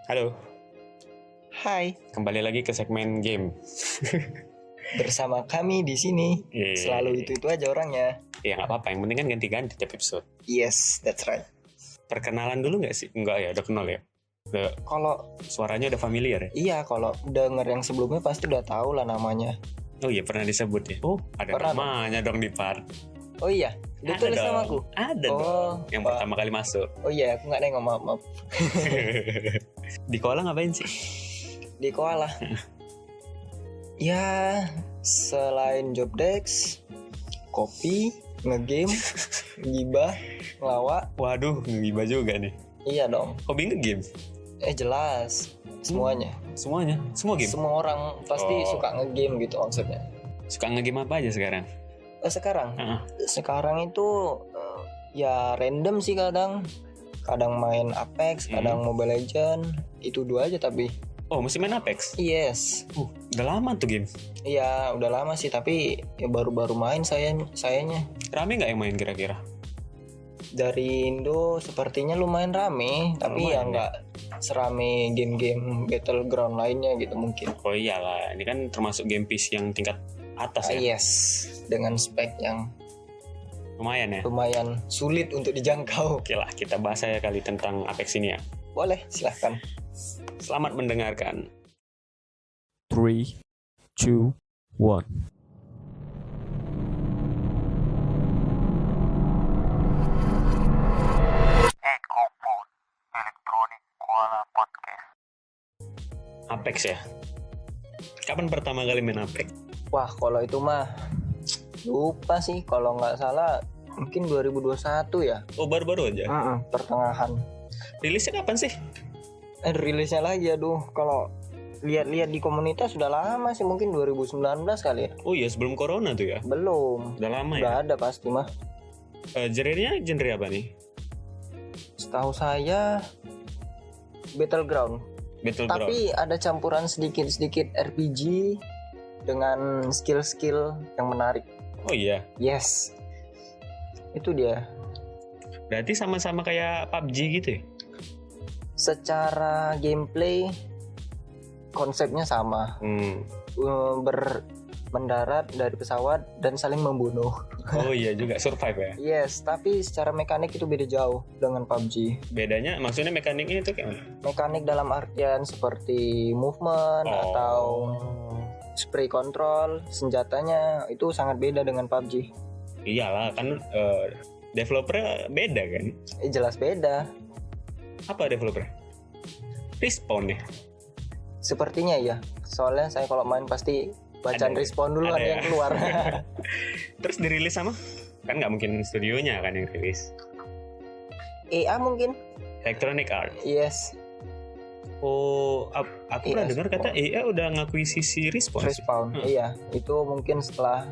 Halo, Hai, kembali lagi ke segmen game. bersama kami di sini. Yeay. Selalu itu aja orangnya. Ya nggak apa-apa, yang penting kan ganti-ganti tiap episode. Yes, that's right. Perkenalan dulu nggak sih? Enggak ya, udah kenal ya? Kalau Suaranya udah familiar ya? iya, kalau denger yang sebelumnya pasti udah tahu lah namanya. Oh iya, pernah disebut ya? Oh, ada Pernah namanya dong di part. Oh iya, Ada ditulis dong. namaku. Ada Oh, dong, yang Pak. pertama kali masuk. Oh iya, aku nggak nengok, maaf. Di koala ngapain sih? Di koala. Ya, selain job desk, kopi, ngegame, gibah, ngelawak. Waduh, ngibah juga nih. Iya dong. Hobi nge-game? Jelas. Semuanya. Semuanya? Semua game? Semua orang pasti Oh. suka ngegame gitu maksudnya. Suka nge-game apa aja sekarang? Sekarang Heeh. Sekarang itu ya random sih kadang main Apex, kadang Mobile Legend, itu dua aja tapi Oh, masih main Apex? yes, Udah lama tuh game. ya udah lama sih tapi ya baru-baru main sayanya. Rame nggak yang main kira-kira? Dari Indo sepertinya lumayan rame, tapi ya Lumayan, nggak serame game-game battleground lainnya gitu mungkin. Oh iyalah, ini kan termasuk game PC yang tingkat atas ya. Yes, dengan spek yang Lumayan ya. lumayan sulit untuk dijangkau. Oke lah, kita bahas aja kali tentang Apex ini ya. Boleh, silahkan. Selamat mendengarkan. 3, 2, 1. Apex ya. Kapan pertama kali main Apex? Wah, kalau itu mah lupa sih, kalau nggak salah mungkin 2021 ya. Oh, baru-baru aja. Pertengahan. Rilisnya kapan sih? Rilisnya lagi, aduh, kalau lihat-lihat di komunitas sudah lama sih, mungkin 2019 kali ya. Oh iya, sebelum corona tuh ya. Belum. Udah lama Udah ya. ada pasti mah. Genre apa nih? Setahu saya Battleground. Battleground. Tapi ada campuran sedikit-sedikit RPG dengan skill-skill yang menarik. Oh iya. Yes. Itu dia. Berarti sama-sama kayak PUBG gitu ya? Secara gameplay konsepnya sama. Mendarat dari pesawat dan saling membunuh. Oh iya juga, survive ya. Yes, tapi secara mekanik itu beda jauh dengan PUBG. Bedanya, maksudnya mekaniknya itu kayak mana? Mekanik dalam artian seperti movement atau spray control, senjatanya itu sangat beda dengan PUBG. Iyalah, kan developernya beda kan? Jelas beda. Apa developer? Respawn ya? Sepertinya ya. Soalnya saya kalau main pasti bacaan Ada ya? respon dulu Ada ada yang ya? keluar. Terus dirilis sama? Kan nggak mungkin studionya kan yang rilis. EA mungkin. Electronic Arts. Yes, Oh, aku pernah EA dengar kata EA udah ngakuisisi Respawn. Respawn. Iya, itu mungkin setelah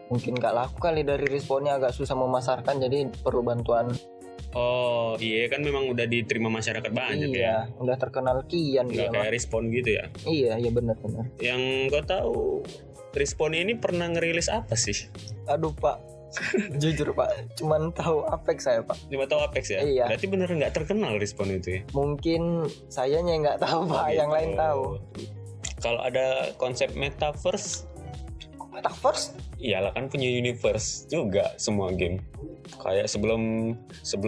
mungkin nggak laku kali dari Respawnnya, agak susah memasarkan, jadi perlu bantuan. Oh, EA kan memang udah diterima masyarakat banyak ya. Iya, udah terkenal kian Nggak dia kayak mah. Respawn gitu ya. Iya benar-benar. Yang kau tahu Respawn ini pernah ngerilis apa sih? Aduh Pak, jujur Pak, cuman tahu Apex saya Pak. Cuma tahu Apex ya? Iya. Berarti bener nggak terkenal Respawn itu ya? Mungkin sayanya nggak tahu Pak, yang Gitu. lain tahu. Kalau ada konsep metaverse, Metaverse? iyalah kan punya universe juga semua game. Kayak sebelum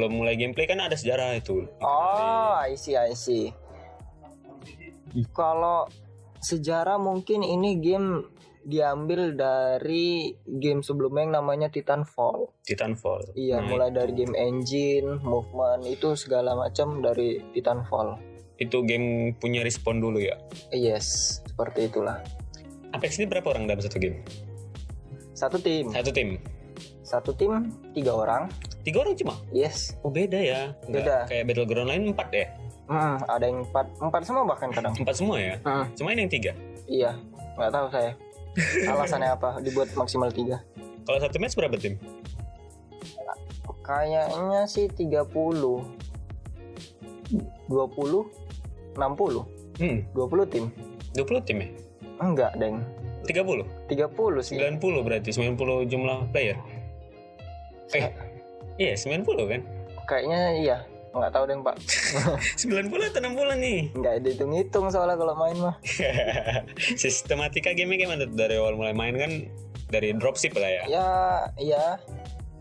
mulai gameplay kan ada sejarah itu. Oh, I see. Kalau sejarah mungkin ini game diambil dari game sebelumnya yang namanya Titanfall. Titanfall. Iya, Nah, mulai dari game engine, movement, itu segala macam dari Titanfall. itu game punya Respawn dulu ya. Yes, seperti itulah. Apex ini berapa orang dalam satu game? Satu tim. Satu tim. 3 orang. 3 orang cuma? Yes. Oh beda ya. Nggak Beda. kayak Battleground lain 4 ya? Ada yang 4 semua bahkan kadang. 4 semua ya? Cuma ini yang 3. Iya, nggak tahu saya. Alasannya apa dibuat maksimal 3? Kalau satu match berapa tim? Kayaknya sih 30. 20, 60. 20 tim. 20 tim ya? Enggak, Deng. 30? 30 sih. 90 berarti, 90 jumlah player. Iya 90 kan? Kayaknya iya. Nggak tahu deh Pak. 9 bulan atau 6 bulan nih? Nggak dihitung-hitung soalnya kalau main mah. Sistematika gamenya gimana tuh? Dari awal mulai main kan dari dropship lah ya? Ya, iya.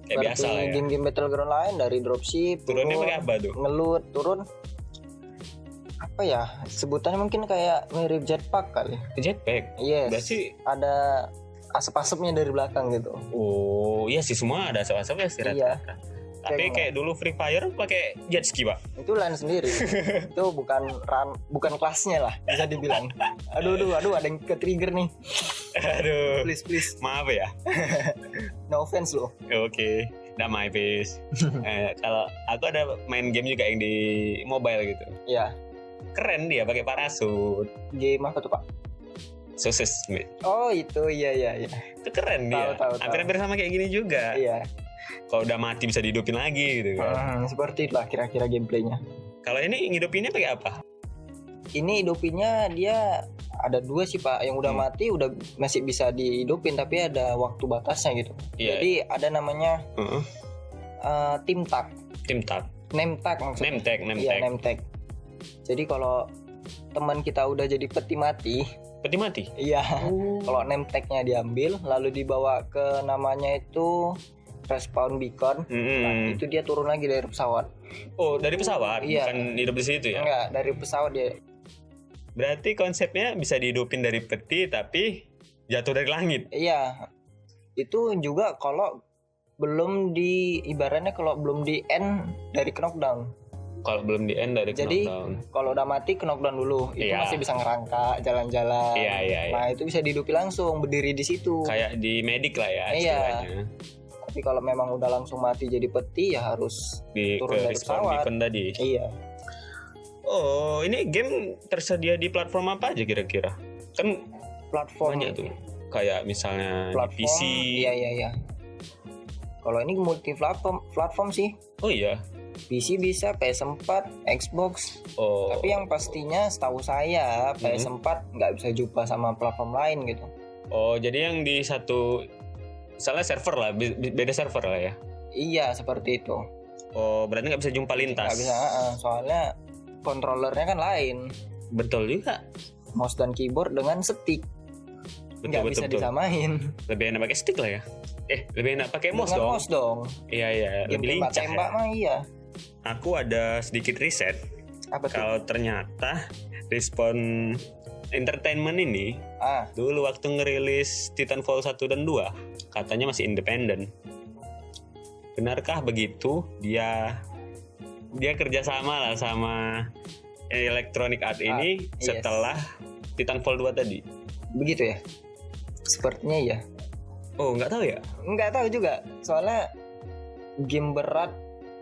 Kayak biasa lah ya? Game-game battleground lain dari dropship. Turunnya pakai apa tuh? Ngelut, turun. Apa ya? Sebutannya mungkin kayak mirip jetpack kali. Jetpack? Yes. Berarti ada asap-asapnya dari belakang gitu. oh iya sih, semua ada asap-asapnya sih Iya. rata-rata. Tapi kayak dulu Free Fire pakai jet ski Pak. Itu lain sendiri. Itu bukan kelasnya lah bisa dibilang. Aduh ada yang ke trigger nih. Aduh, Please. maaf ya. No offense loh. Oke, damai peace. Kalau aku ada main game juga yang di mobile gitu. Ya, Keren dia pakai parasut. game apa tuh Pak? Sosis, Oh itu iya. itu keren dia. Tahu. Hampir sama kayak gini juga. Iya. Kalau udah mati bisa dihidupin lagi gitu kan. Seperti itulah kira-kira gameplaynya. Kalau ini ngidupinnya pakai apa? Ini hidupinnya dia ada 2 sih Pak. Yang udah mati udah masih bisa dihidupin tapi ada waktu batasnya gitu. Iya. Jadi ada namanya Heeh. tim tag, Tim tag, name tag maksudnya. name Iya tag. name tag. Jadi kalau teman kita udah jadi peti mati, Peti mati. iya. Kalau name tag-nya diambil lalu dibawa ke namanya itu respawn beacon. Nah, itu dia turun lagi dari pesawat. Oh, dari pesawat, Iya. bukan hidup di situ ya? Enggak, dari pesawat dia. Berarti konsepnya bisa dihidupin dari peti tapi jatuh dari langit. Iya. Itu juga kalau belum ibaratnya kalau belum di end dari knockdown. Kalau belum di end dari Jadi knockdown. kalau udah mati knockdown dulu, itu Iya. masih bisa ngerangkak, jalan-jalan. Iya. Nah, itu bisa dihidupi langsung, berdiri di situ. Kayak di medik lah ya Iya. istilahnya. Tapi kalau memang udah langsung mati jadi peti ya harus Di turun dari respawn pesawat. beacon tadi. Iya. Oh, ini game tersedia di platform apa aja kira-kira? Kan Platform banyak tuh. Kayak misalnya di platform. PC. Iya. Kalau ini multi platform sih. Oh iya. PC bisa, PS4, Xbox. Oh. Tapi yang pastinya setahu saya PS4 nggak bisa jumpa sama platform lain gitu. Oh, jadi yang di satu misalnya server lah, beda server lah ya. Iya, seperti itu. Oh, berarti nggak bisa jumpa lintas. Nggak bisa, soalnya kontrolernya kan lain. Betul juga. Mouse dan keyboard dengan stick. Nggak bisa disamain. Lebih enak pakai stick lah ya. Lebih enak pakai mouse Dengan dong. mouse dong. Iya, Game lebih lincah tembak ya. mah iya. Aku ada sedikit riset. Apa tuh? Kalau ternyata Respawn Entertainment ini dulu waktu ngerilis Titanfall 1 dan 2 katanya masih independen. Benarkah begitu? Dia kerjasama lah sama Electronic Arts ini yes. setelah Titanfall 2 tadi. Begitu ya? Sepertinya iya. Oh, nggak tahu ya? Nggak tahu juga. Soalnya game berat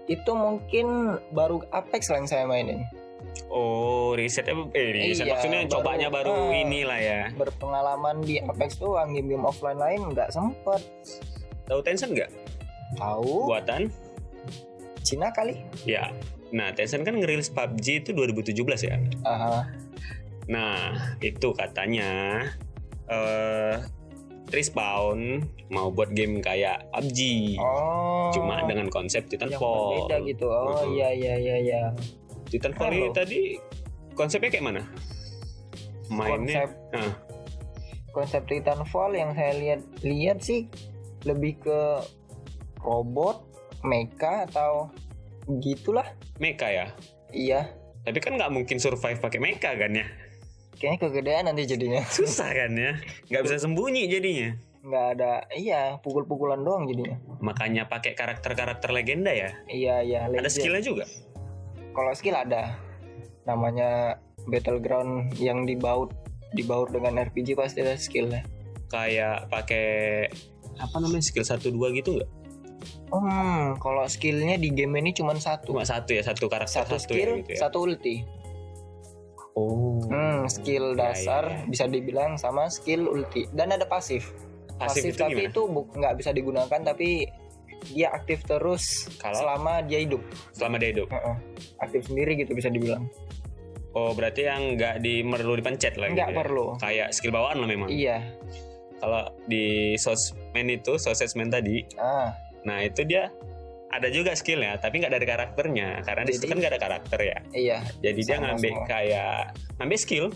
itu mungkin baru Apex yang saya mainin. Oh, riset riset Iya, maksudnya cobanya baru inilah ya. Berpengalaman di Apex tuh, game-game offline lain nggak sempet. Tahu Tencent nggak? Tahu? Buatan? Cina kali? Ya. Nah, Tencent kan ngerilis PUBG itu 2017 ya. Aha. Nah, itu katanya Respawn mau buat game kayak PUBG. Oh. Cuma dengan konsep yang Titanfall. berbeda gitu. Oh iya. Titanfall ini tadi konsepnya kayak mana? Mainnya Konsep Titanfall yang saya lihat sih lebih ke robot, mecha atau gitulah. mecha ya. Iya. Tapi kan nggak mungkin survive pakai mecha kan ya? Kayaknya kegedean nanti jadinya. Susah kan ya? Nggak bisa sembunyi jadinya. Nggak ada, iya pukul-pukulan doang jadinya. Makanya pakai karakter-karakter legenda ya. Iya. Ada legend. skillnya juga. Kalau skill ada, namanya Battleground yang dibaut dengan RPG pasti ada skillnya. Kayak pakai apa namanya skill 1 2 gitu nggak? Kalau skillnya di game ini cuma satu. Cuma satu ya, satu karakter Satu satu skill, ya, gitu ya. satu ulti. Oh. Skill dasar ya. bisa dibilang sama skill ulti dan ada pasif. Pasif itu tapi gimana? itu nggak bisa digunakan tapi dia aktif terus selama dia hidup. Selama dia hidup. Aktif sendiri gitu bisa dibilang. Oh, berarti yang nggak perlu dipencet lagi. Nggak ya? perlu. Kayak skill bawaan lah memang. Iya. Kalau di Sosmed itu, Sosmed tadi, nah itu dia ada juga skillnya, tapi nggak dari karakternya, karena di situ Jadi- kan nggak ada karakter ya. Iya. Jadi dia Sama ngambil semua. kayak ngambil skill,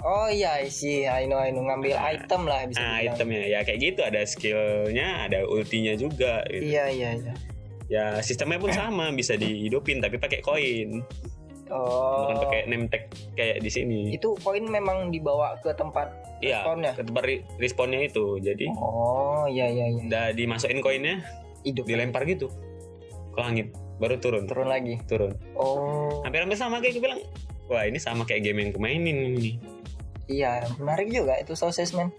Oh iya sih, I know ngambil Nah, item lah bisa dibilang. itemnya ya kayak gitu, ada skillnya, ada ultinya juga. Gitu. Iya. Ya sistemnya pun sama, bisa dihidupin tapi pakai koin, Oh. bukan pakai name tag kayak di sini. Itu koin memang dibawa ke tempat Iya, respawnnya? ke tempat respawnnya itu. Jadi Oh iya. udah dimasukin koinnya, Hidup dilempar gitu ke langit, baru turun. turun lagi. Turun. Oh Hampir-hampir sama kayak gue bilang. Wah ini sama kayak game yang gue mainin ini. iya, menarik juga itu Sources Man.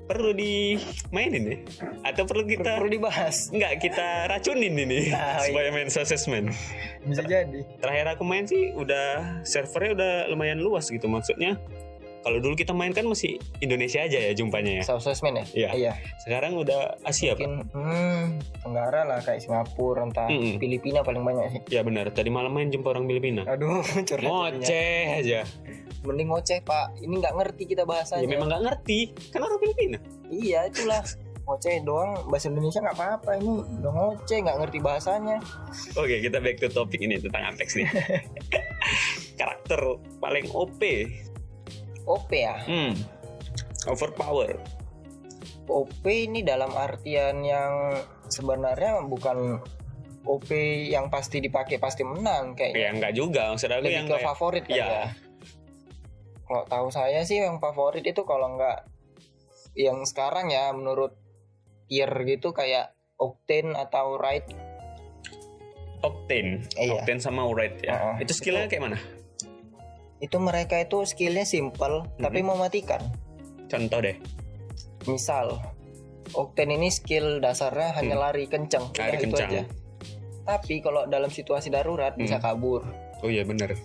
Perlu dimainin ya? Atau perlu kita Perlu dibahas. Enggak, kita racunin ini Ah, iya. supaya main Assessment. Bisa jadi. Terakhir aku main sih udah servernya udah lumayan luas gitu, maksudnya kalau dulu kita main kan masih Indonesia aja ya jumpanya ya. Sources Man ya? Iya. Iya. Sekarang udah Asia Pak. Mungkin Tenggara lah kayak Singapura, entah Mm-mm. Filipina paling banyak sih. Ya benar, tadi malam main jumpa orang Filipina. Aduh, curhat. Ngoceh aja. Mending ngoceh Pak. Ini nggak ngerti kita bahasanya. Ya memang nggak ngerti, kan orang Filipina. Iya itulah. Ngoceh doang, bahasa Indonesia nggak apa-apa. Ini udah ngoceh, nggak ngerti bahasanya. Oke, kita back to topik ini tentang Apex nih. Karakter paling OP. OP ya. Overpower. OP ini dalam artian yang sebenarnya bukan OP yang pasti dipakai pasti menang kayaknya. Ya enggak juga, maksud aku Lebih yang ke kayak favorit kan Iya. ya. Kalau tahu saya sih yang favorit itu kalau nggak yang sekarang ya menurut tier gitu kayak Octane atau Raid. Octane. Iya. Octane sama Red ya. Heeh. Itu skillnya kayak mana? Itu mereka itu skillnya simple tapi mematikan. Contoh deh. Misal Octane ini skill dasarnya hanya lari kenceng, Lari udah itu kencang. aja. Tapi kalau dalam situasi darurat bisa kabur. Oh iya bener.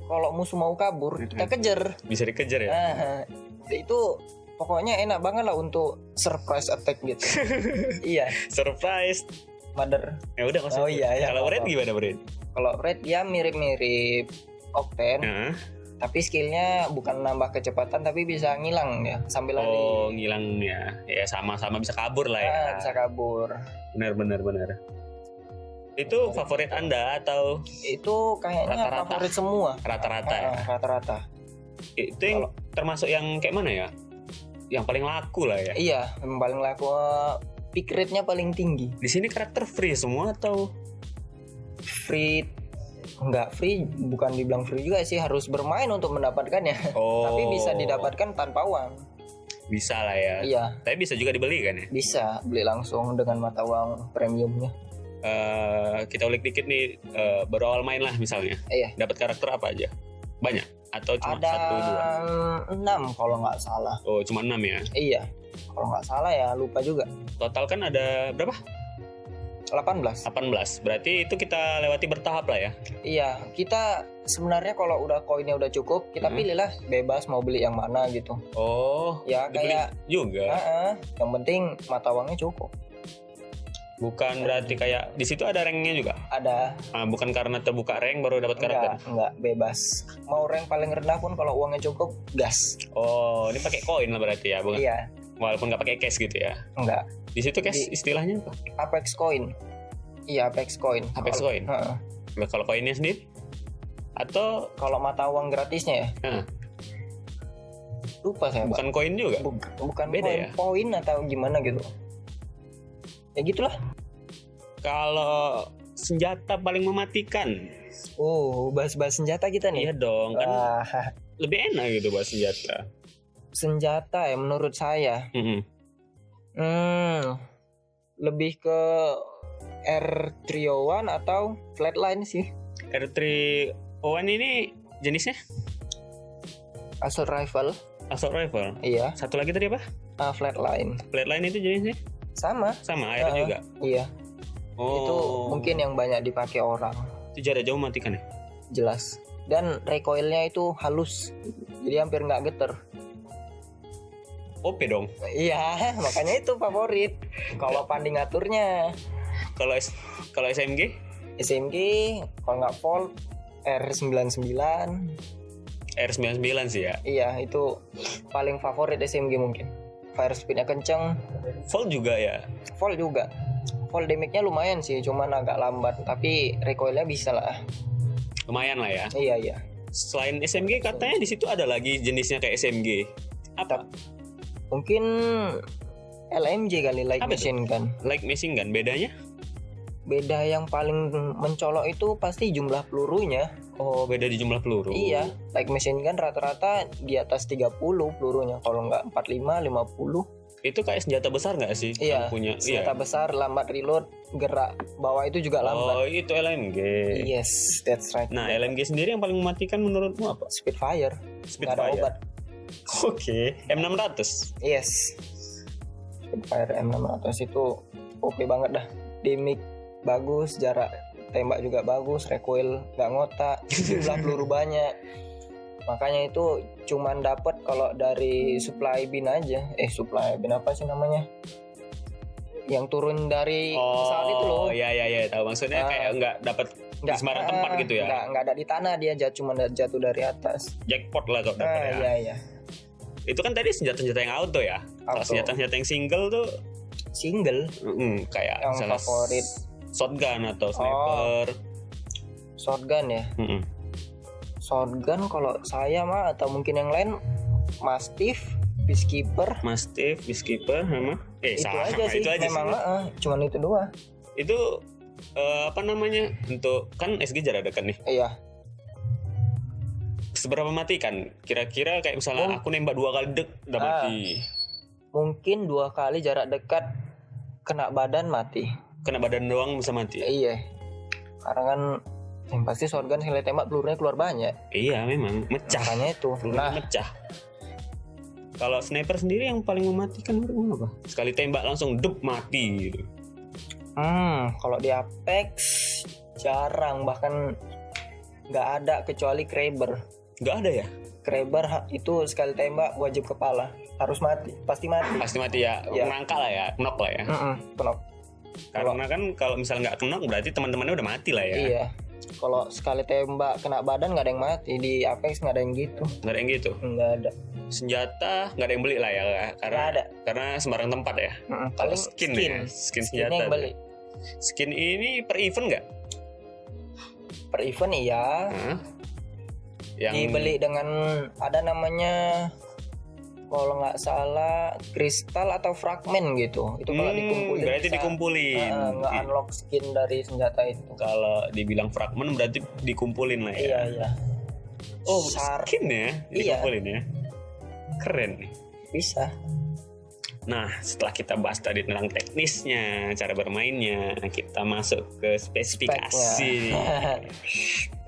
Kalau musuh mau kabur kita kejar. Bisa dikejar ya. Nah, itu pokoknya enak banget lah untuk surprise attack gitu. Iya, Surprise. mother. Ya udah maksudnya. Oh iya, Kalau Red apa-apa. gimana Red? Kalau Raid ya mirip-mirip Octane, Nah. tapi skillnya bukan nambah kecepatan tapi bisa ngilang ya sambil lari. Oh ngilang ya. Ya sama-sama bisa kabur lah ya. Ah, bisa kabur. Benar. Itu favorit Anda atau Itu kayaknya Rata-rata. favorit semua. rata-rata ya? Rata-rata. Itu yang termasuk yang kayak mana ya? Yang paling laku lah ya. Iya, yang paling laku pick rate-nya paling tinggi. Di sini karakter free semua atau Free enggak free, bukan dibilang free juga sih, harus bermain untuk mendapatkannya. Oh. Tapi bisa didapatkan tanpa uang. Bisa lah ya. Iya, Tapi bisa juga dibeli kan ya. bisa beli langsung dengan mata uang premiumnya. Kita ulik dikit nih, baru awal main lah misalnya. Iya. Dapat karakter apa aja? Banyak atau cuma Ada 1 2? 6 kalau nggak salah. Oh, cuma 6 ya. Iya, kalau nggak salah ya, lupa juga. Total kan ada berapa? 18. 18. Berarti itu kita lewati bertahap lah ya. Iya, kita sebenarnya kalau udah koinnya udah cukup, kita pilihlah bebas mau beli yang mana gitu. Oh, Ya dibeli kayak juga. yang penting mata uangnya cukup. Bukan berarti kayak di situ ada ranknya juga. Ada. Bukan karena terbuka rank baru dapat karakter. Enggak, bebas. Mau rank paling rendah pun kalau uangnya cukup, gas. Oh, ini pakai koin lah berarti ya, bukan? Iya, Walaupun nggak pakai cash gitu ya. enggak. Di situ cash istilahnya apa? Apex Coin. Iya, Apex Coin. Apex Coin? Heeh. Nah, kalau koinnya sendiri? Atau Kalau mata uang gratisnya ya, Heeh. lupa saya, Pak. bukan koin juga? Bukan Beda koin, ya? poin atau gimana gitu. Ya gitulah. Kalau senjata paling mematikan, Oh, bahas-bahas senjata kita nih. iya dong kan Wah, lebih enak gitu buat senjata. senjata ya menurut saya. Mm-mm. Lebih ke R301 atau Flatline sih. R301 ini jenisnya Assault rifle. assault rifle. Iya, Satu lagi tadi apa? Flatline. Flatline itu jenisnya Sama. sama air juga. Iya, Oh. itu mungkin yang banyak dipakai orang. itu jarak jauh matikan ya. Jelas. Dan recoilnya itu halus. Jadi hampir nggak geter. OP dong. Iya, makanya itu favorit. Kalau pandai ngaturnya, Kalau kalau SMG SMG kalau nggak Volt R99. R99 sih ya. Iya, itu paling favorit SMG mungkin. Fire speednya kenceng. Volt juga ya. Volt juga. Fall damage-nya lumayan sih, cuman agak lambat, tapi recoil-nya bisa lah. Lumayan lah ya. Iya. Selain SMG katanya di situ ada lagi jenisnya kayak SMG. Apa? Mungkin LMG kali, light Apa machine gun. Like machine gun bedanya? Beda yang paling mencolok itu pasti jumlah pelurunya. Oh, beda di jumlah peluru. Iya, light machine gun rata-rata di atas 30 pelurunya, kalau nggak 45, 50. Itu kayak senjata besar nggak sih? Iya, Yang punya. senjata besar, lambat reload, gerak bawah itu juga lambat. Oh, itu LMG. Yes, that's right. Nah, LMG sendiri yang paling mematikan menurutmu apa? Spitfire. Nggak ada Spitfire. obat. Oke, M600. Yes. Spitfire M600 itu OP banget dah. Damage bagus, jarak tembak juga bagus, recoil nggak ngotak, jumlah peluru banyak. Makanya itu cuman dapat kalau dari supply bin aja. Supply bin apa sih namanya? Yang turun dari pesawat itu loh. Oh, iya, tahu maksudnya kayak nggak dapat di sembarang tempat gitu ya. Nggak ada di tanah, dia cuma jatuh dari atas. Jackpot lah kalau dapat ya. Iya. Itu kan tadi senjata-senjata yang auto ya. Kalau Auto. senjata-senjata yang single tuh Single kayak yang misalnya favorit shotgun atau sniper. shotgun ya. Shotgun kalau saya mah atau mungkin yang lain Mastiff, Peacekeeper. Mastiff, Peacekeeper sama Itu sama, aja sih. itu aja Memang sih. cuman itu doang. Itu apa namanya? Untuk kan SG jarak dekat nih. Iya. Seberapa mati kan? Kira-kira kayak misalnya aku nembak 2 kali udah mati. Mungkin 2 kali jarak dekat kena badan mati. Kena badan doang bisa mati. Iya. Karena kan yang pasti shotgun sekali tembak pelurunya keluar banyak. Iya, memang mecah. Makanya itu. Pelurunya mecah. Kalau sniper sendiri yang paling mematikan menurutmu apa? Sekali tembak langsung dup mati gitu. Kalau di Apex jarang, bahkan nggak ada kecuali Kraber. Nggak ada ya? Kraber itu sekali tembak wajib kepala, harus mati, pasti mati. Pasti mati ya. Iya. Nangka lah ya, knock lah ya. Knock. Karena kan kalau misalnya nggak knock berarti teman-temannya udah mati lah ya. Iya. Kalau sekali tembak kena badan nggak ada yang mati. Di Apex nggak ada yang gitu. Nggak ada yang gitu. Nggak ada. Senjata nggak ada yang beli lah ya, karena Nggak ada. karena sembarang tempat ya. Kalau Paling skin ya, skin Skinnya senjata. yang beli. Skin ini per event nggak? Per event iya. Yang Dibeli dengan ada namanya, kalau nggak salah kristal atau fragmen gitu. Itu kalau dikumpulin berarti bisa, dikumpulin. nge-unlock skin dari senjata itu. Kalau dibilang fragmen berarti dikumpulin lah ya. Iya. Oh, Sar- skin ya, Iya. dikumpulin ya. Keren nih. Bisa. Nah, setelah kita bahas tadi tentang teknisnya, cara bermainnya, kita masuk ke spesifikasi.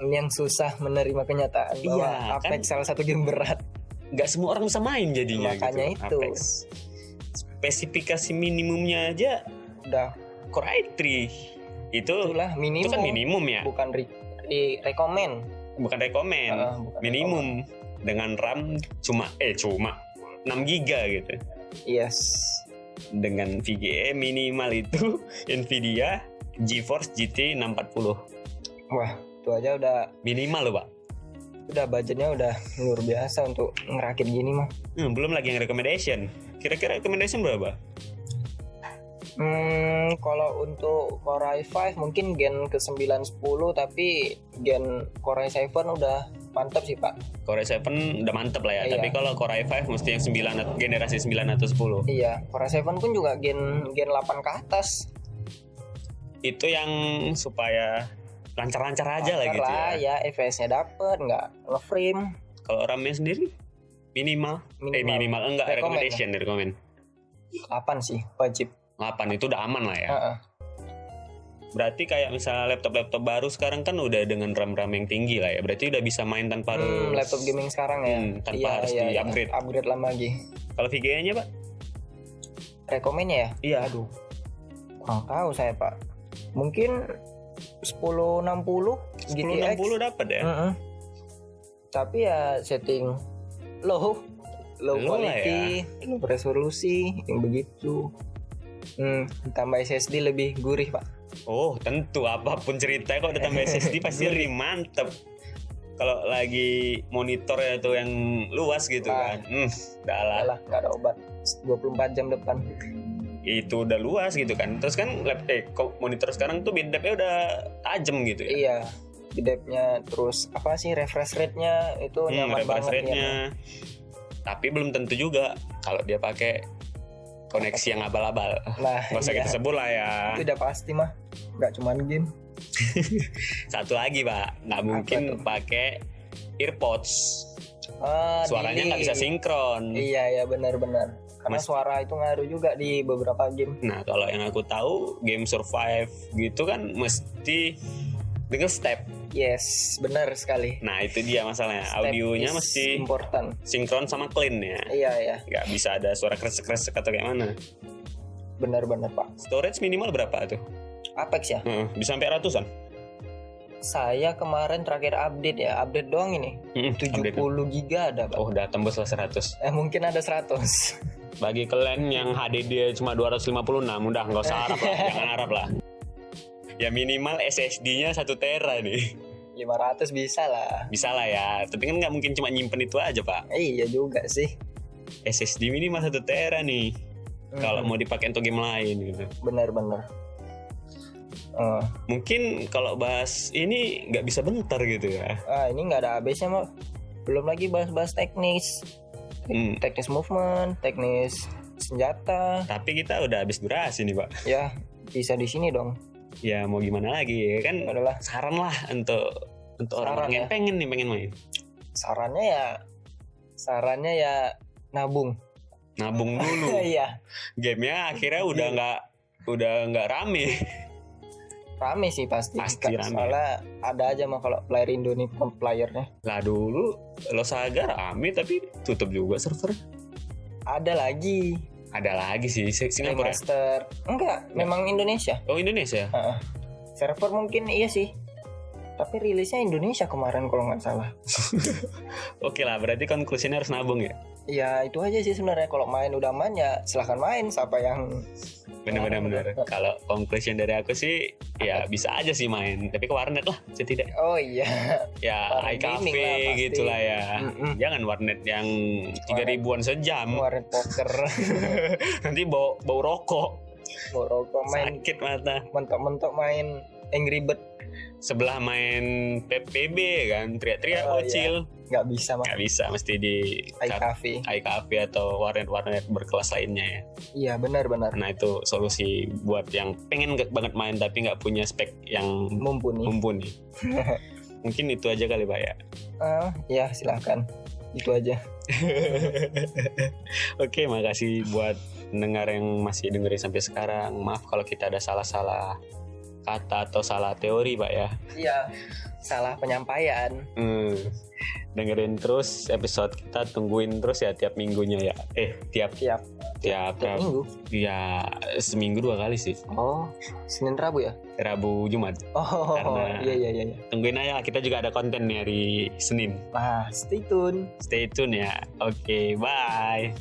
Ini yang susah menerima kenyataan bahwa Iya, Apex salah satu game berat. Nggak semua orang bisa main jadinya. Makanya gitu, itu. Apex. Spesifikasi minimumnya aja Udah Core i3 itulah minimum. itu kan minimum ya, Bukan rekomend. bukan rekomen. Bukan Minimum dengan RAM cuma 6 GB gitu. Yes. Dengan VGA minimal itu Nvidia GeForce GT 640 Wah, itu aja udah minimal loh Pak. budgetnya udah luar biasa untuk ngerakit gini mah. Belum lagi yang recommendation. Kira-kira recommendation berapa? Kalau untuk Core i5 mungkin gen ke 910, tapi gen Core i7 udah mantap sih Pak. Core i7 udah mantep lah ya. Iya. Tapi kalau Core i5 mesti yang 9 generasi 9 atau 10. Iya, Core i7 pun juga gen 8 ke atas. Itu yang supaya lancar-lancar aja lah gitu ya. Ya, FPS-nya dapet, nggak nge-frame. Kalau RAM-nya sendiri minimal. Minimal enggak, Recommend recommendation recommend. 8 sih wajib. 8 itu udah aman lah ya. Heeh. Berarti kayak misalnya laptop-laptop baru sekarang kan udah dengan RAM-RAM yang tinggi lah ya. Berarti udah bisa main tanpa harus Laptop gaming sekarang ya. tanpa harus di-upgrade. Upgrade lama lagi. Kalau VGA-nya Pak? Rekomennya ya? Iya. Aduh, kurang tahu saya Pak. Mungkin 1060 GTX. 1060 dapat ya. Tapi ya setting low Low lah quality, low resolusi yang begitu. Tambah SSD lebih gurih Pak. Oh, tentu apapun ceritanya kalau udah tambah SSD pasti lebih mantep. Kalau lagi monitornya tuh yang luas gitu kan. Udah lah. Alah, nggak ada obat. 24 jam depan. itu udah luas gitu kan. Terus kan monitor sekarang tuh bidapnya udah tajam gitu ya. Iya, bidapnya terus apa sih refresh rate-nya itu nyaman refresh banget rate-nya. Tapi belum tentu juga kalau dia pakai koneksi yang abal-abal. Nah, Nggak usah iya. kita sebut lah ya. Itu udah pasti mah, nggak cuman game. Satu lagi Pak, nggak mungkin pakai earpods. Suaranya nggak bisa sinkron. Iya benar-benar. Karena suara itu ngaruh juga di beberapa game. Nah kalau yang aku tahu game survive gitu kan mesti denger step. Yes, benar sekali. Nah itu dia masalahnya. Step Audionya is mesti important. sinkron sama clean ya. Iya. Nggak bisa ada suara kresek-kresek atau kayak mana. Benar-benar Pak. Storage minimal berapa tuh? Apex ya. Bisa sampai ratusan. Saya kemarin terakhir update doang ini. 70 giga ada Pak. Oh udah tembus lah 100. Mungkin ada 100. Bagi kalian yang HDD cuma 256, udah nggak usah harap lah, jangan harap lah. Ya minimal SSD-nya 1 tera nih. 500 bisa lah. Bisa lah ya, tapi kan nggak mungkin cuma nyimpen itu aja Pak. Iya juga sih. SSD minimal 1 tera nih. Kalau mau dipakai untuk game lain gitu. Benar-benar. Mungkin kalau bahas ini nggak bisa bentar gitu ya. Ini nggak ada habisnya mah. Belum lagi bahas-bahas teknis. Teknis movement, teknis senjata. Tapi kita udah habis durasi nih Pak. Ya bisa di sini dong. Ya mau gimana lagi ya kan? Adalah saran lah untuk orang-orang yang pengen main. Sarannya ya nabung dulu. Iya. Gamenya akhirnya udah nggak rame. Rame sih pasti rame. Soalnya ada aja mah kalau player Indo nih playernya. Lah dulu Losaga rame tapi tutup juga server. Ada lagi sih Singapura. Remaster. Enggak, memang Indonesia. Oh Indonesia. Server mungkin iya sih. Tapi rilisnya Indonesia kemarin kalau nggak salah. Oke lah, berarti konklusinya harus nabung ya. Ya itu aja sih sebenarnya. Kalau udah main ya silahkan main. Siapa yang Bener. Kalau conclusion dari aku sih ya bisa aja sih main, tapi ke warnet lah setidaknya. Oh iya. Ya Warnet gaming iCafe lah pasti. gitulah ya. Jangan warnet yang 3.000-an sejam. Warnet poker. Nanti bau rokok. Bawa rokok main. Sakit mata. Mentok-mentok main Angry Bird. Sebelah main PPB kan, teriak-teriak Iya. bocil. Nggak bisa mah. Nggak bisa, mesti di iCafe atau warnet-warnet berkelas lainnya ya. Iya benar. Nah itu solusi buat yang pengen banget main tapi nggak punya spek yang Mumpuni. Mungkin itu aja kali Pak ya. Ya silahkan. Itu aja. Oke, makasih buat pendengar yang masih dengerin sampai sekarang. Maaf kalau kita ada salah-salah kata atau salah teori Pak ya. Iya. Salah penyampaian. Dengerin terus episode kita, tungguin terus ya tiap minggunya ya. Tiap minggu. Ya seminggu 2 kali sih. Oh, Senin Rabu ya? Rabu Jumat. Oh, Karena iya. Tungguin aja, kita juga ada konten nih hari Senin. Nah, stay tune Stay tune ya. Oke, bye.